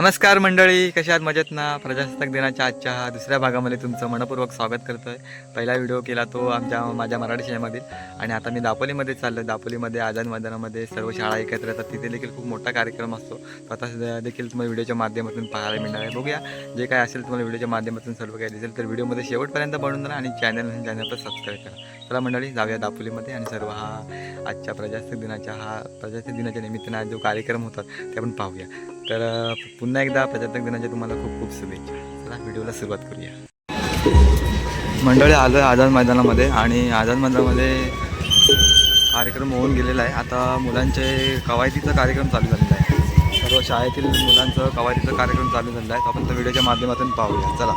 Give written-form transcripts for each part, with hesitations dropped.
नमस्कार मंडळी, कशा आहात? मजेत ना? प्रजासत्ताक दिनाच्या आजच्या दुसऱ्या भागामध्ये तुमचं मनपूर्वक स्वागत करतो आहे. पहिला व्हिडिओ केला तो माझ्या मराठी शाळेमधील, आणि आता मी दापोलीमध्ये चाललो आहे. दापोलीमध्ये आझाद मैदानामध्ये सर्व शाळा एकत्र येतात. तिथे देखील खूप मोठा कार्यक्रम असतो. तो आता देखील तुम्हाला व्हिडिओच्या माध्यमातून पाहायला मिळणार आहे. बघूया जे काय असेल तुम्हाला व्हिडिओच्या माध्यमातून सर्व काही दिसेल. तर व्हिडिओमध्ये शेवटपर्यंत बनवून राहा आणि चॅनलला सबस्क्राईब करा. चला मंडळी, जाऊया दापोलीमध्ये आणि सर्व आजच्या प्रजासत्ताक दिनाच्या निमित्तानं जो कार्यक्रम होता ते आपण पाहूया. तर पुन्हा एकदा प्रजासत्ताक दिनाच्या तुम्हाला खूप खूप शुभेच्छा. चला व्हिडिओला सुरुवात करूया. मंडळी आलो आहे आझाद मैदानामध्ये, आणि आझाद मैदानामध्ये कार्यक्रम होऊन गेलेला आहे. आता मुलांचे कवायतीचा कार्यक्रम चालू झालेला आहे. सर्व शाळेतील मुलांचं कवायतीचा कार्यक्रम चालू झालेला आहे. आपण तो व्हिडिओच्या माध्यमातून पाहूया. चला.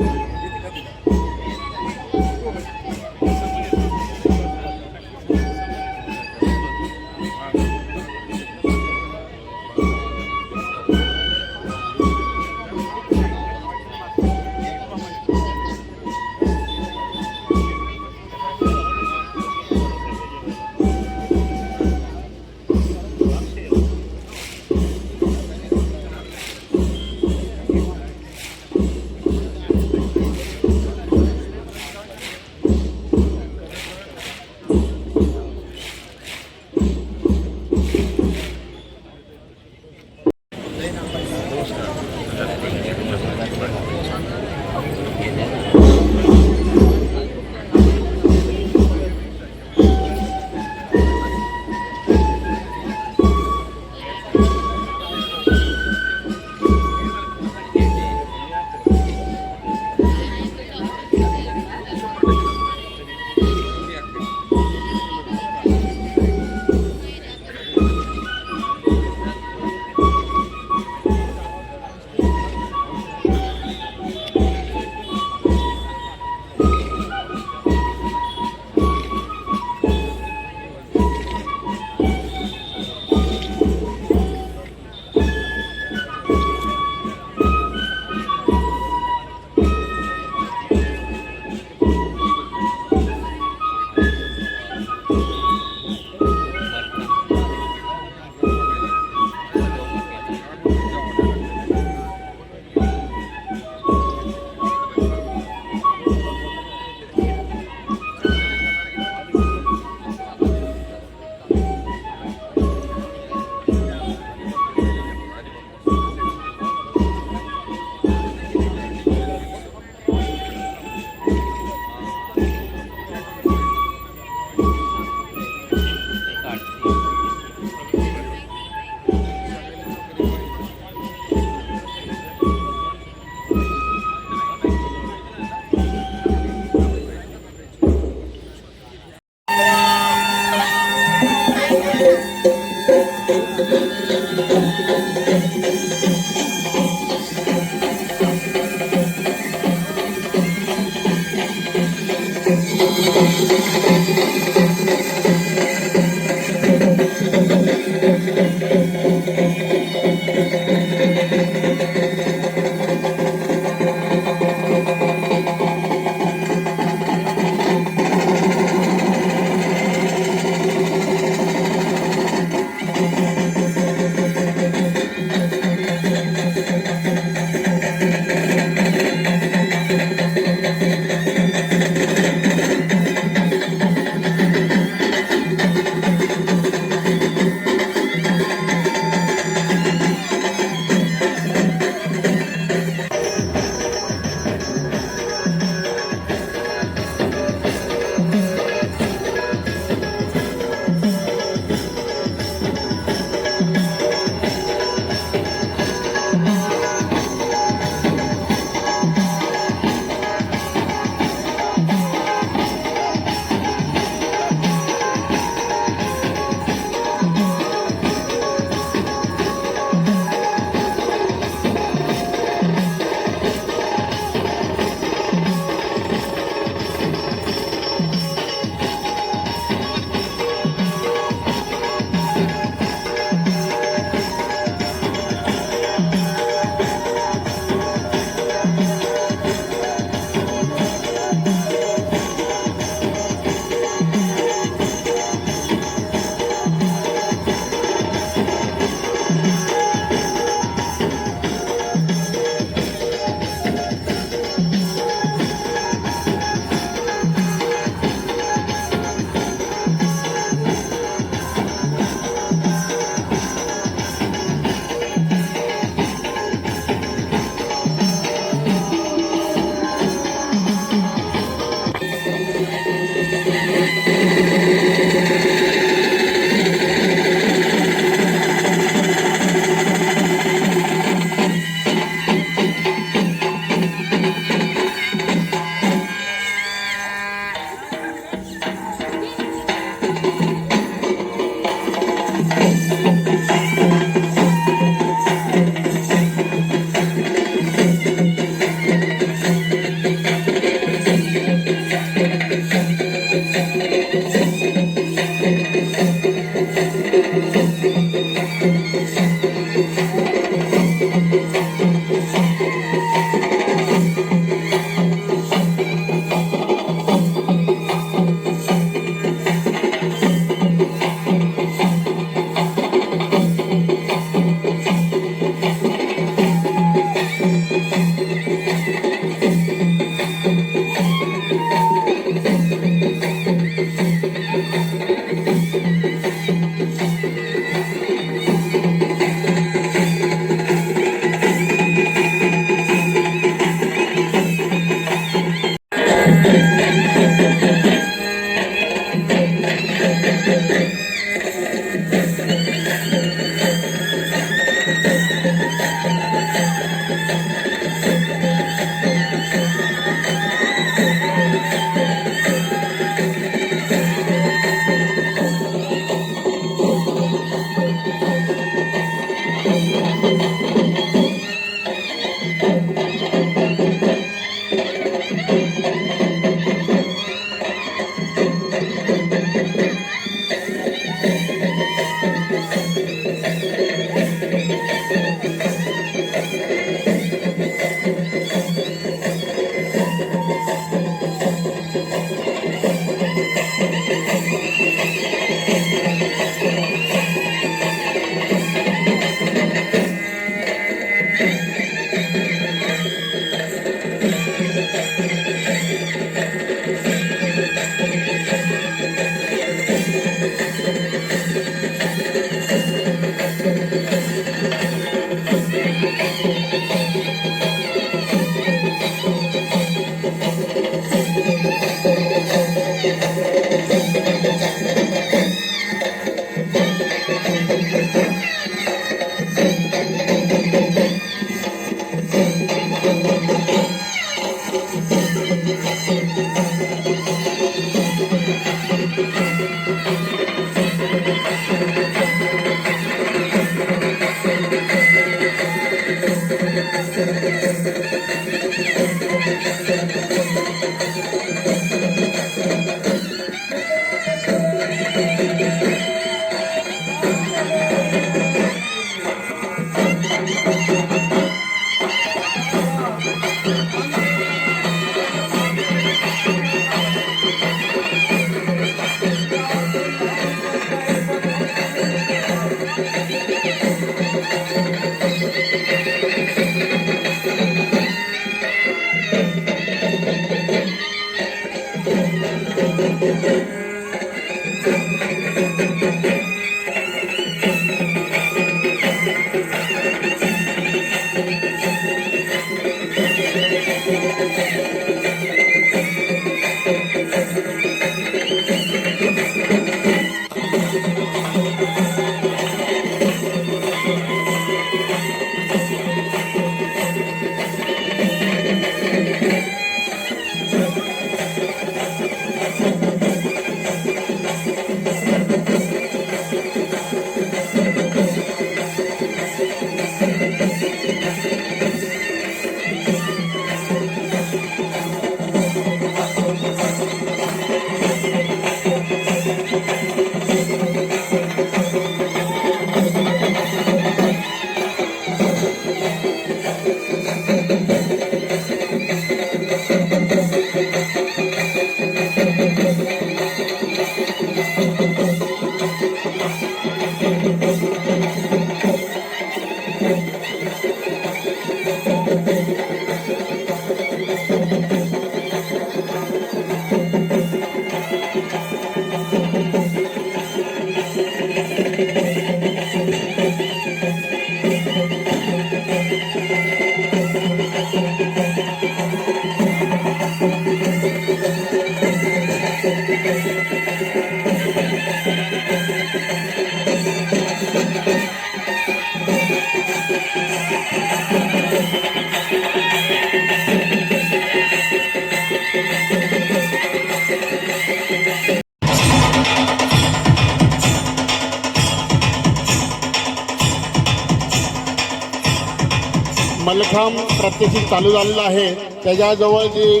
मल्लखांब प्रत्यक्षित चालू झालेला आहे. त्याच्याजवळ जे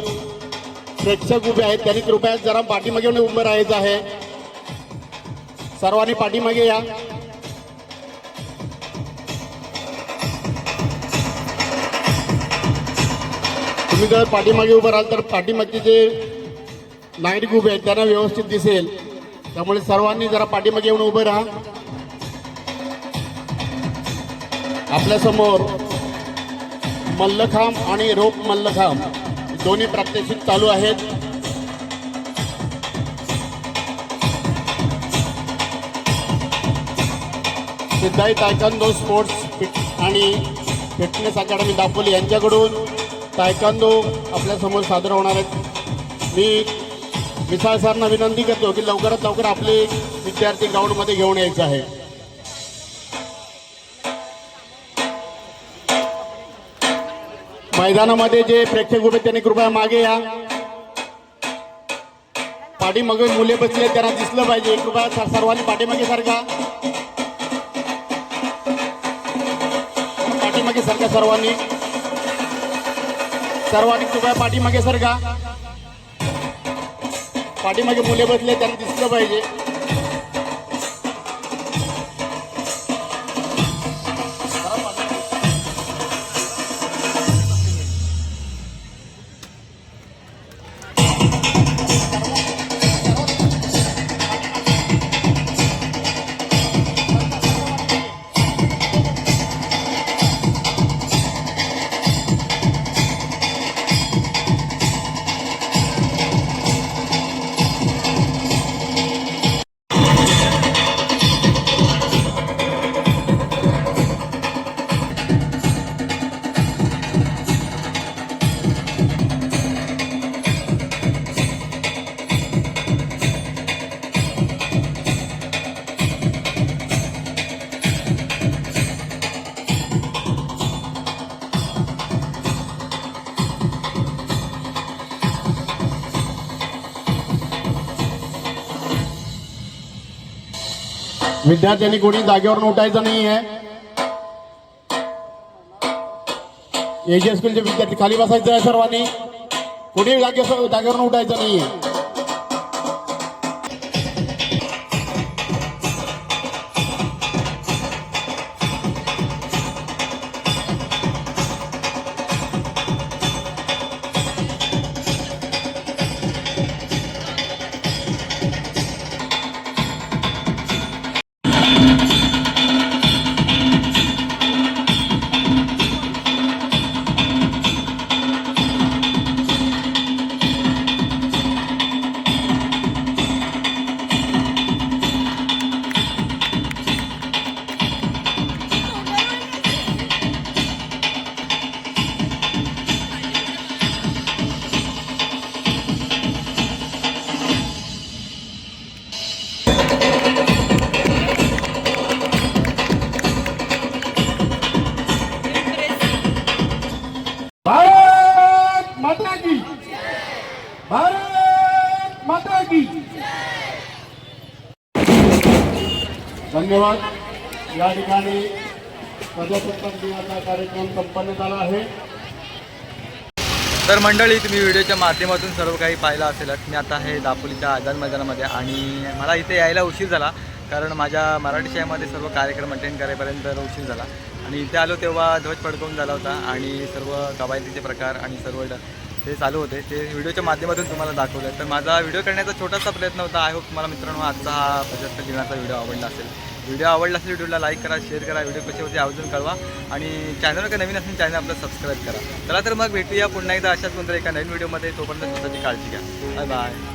प्रेक्षक उभे आहेत त्यांनी कृपया जरा पाठीमागे येऊन उभं राहायचं आहे. सर्वांनी पाठीमागे या. तुम्ही जर पाठीमागे उभं राहाल तर पाठीमागचे जे नागरिक उभे आहेत त्यांना व्यवस्थित दिसेल. त्यामुळे सर्वांनी जरा पाठीमागे येऊन उभं राहा. आपल्यासमोर मल्लखांब आणि रोप मल्लखांब दोन्ही प्रात्यक्षिक चालू आहेत. सिद्धाई तायकांदो स्पोर्ट्स आणि फिटनेस अकॅडमी दापोली यांच्याकडून तायकांदो आपल्यासमोर सादर होणार आहेत. मी मिसाळ सरांना विनंती करतो की लवकरात लवकर आपले विद्यार्थी ग्राउंडमध्ये घेऊन यायचं आहे. मैदानामध्ये जे प्रेक्षक उभे त्यांनी कृपया मागे या. पाठीमागे मुले बसले त्यांना दिसलं पाहिजे. कृपया सर्वांनी पाठीमागे सारखा पाठीमागे सारखा सर्वांनी कृपया पाठीमागे सारखा. पाठीमागे मुले बसले त्यांना दिसलं पाहिजे. विद्यार्थ्यांनी कोणी जागेवरून उठायचं नाही आहे. एजी स्कूलचे विद्यार्थी खाली बसायचं आहे सर्वांनी. कोणी जागेवरून उठायचं नाहीये. भारत माता की, भारत माता की. धन्यवाद. या ठिकाणी प्रजासत्ताक दिनाचा कार्यक्रम संपन्न झाला आहे. तर मंडळी, तुम्ही व्हिडिओच्या माध्यमातून सर्व काही पाहिलं असेलच. मी आता आहे दापोलीच्या आझाद मैदानामध्ये आणि मला इथे यायला उशीर झाला कारण माझ्या मराठी शाळेमध्ये सर्व कार्यक्रम अटेंड करायपर्यंत उशीर झाला आणि इथे आलो तेव्हा ध्वज फडकवून झाला होता आणि सर्व कवायतीचे प्रकार आणि सर्व ते चालू होते. ते व्हिडिओच्या माध्यमातून तुम्हाला दाखवलं. तर माझा व्हिडिओ करण्याचा छोटासा प्रयत्न होता. आय होप तुम्हाला मित्रांनो आजचा हा प्रजासत्ताक दिनाचा व्हिडिओ आवडला असेल. व्हिडिओ आवडला असेल व्हिडिओला लाईक करा, शेअर करा, व्हिडिओ कसे होते आवर्जून कळवा आणि चॅनलवर नवीन असेल चॅनल आपलं सबस्क्राईब करा. चला तर मग भेटूया पुन्हा एकदा अशाच कोणत्या एका नवीन व्हिडिओमध्ये. तोपर्यंत स्वतःची काळजी घ्या. Bye bye.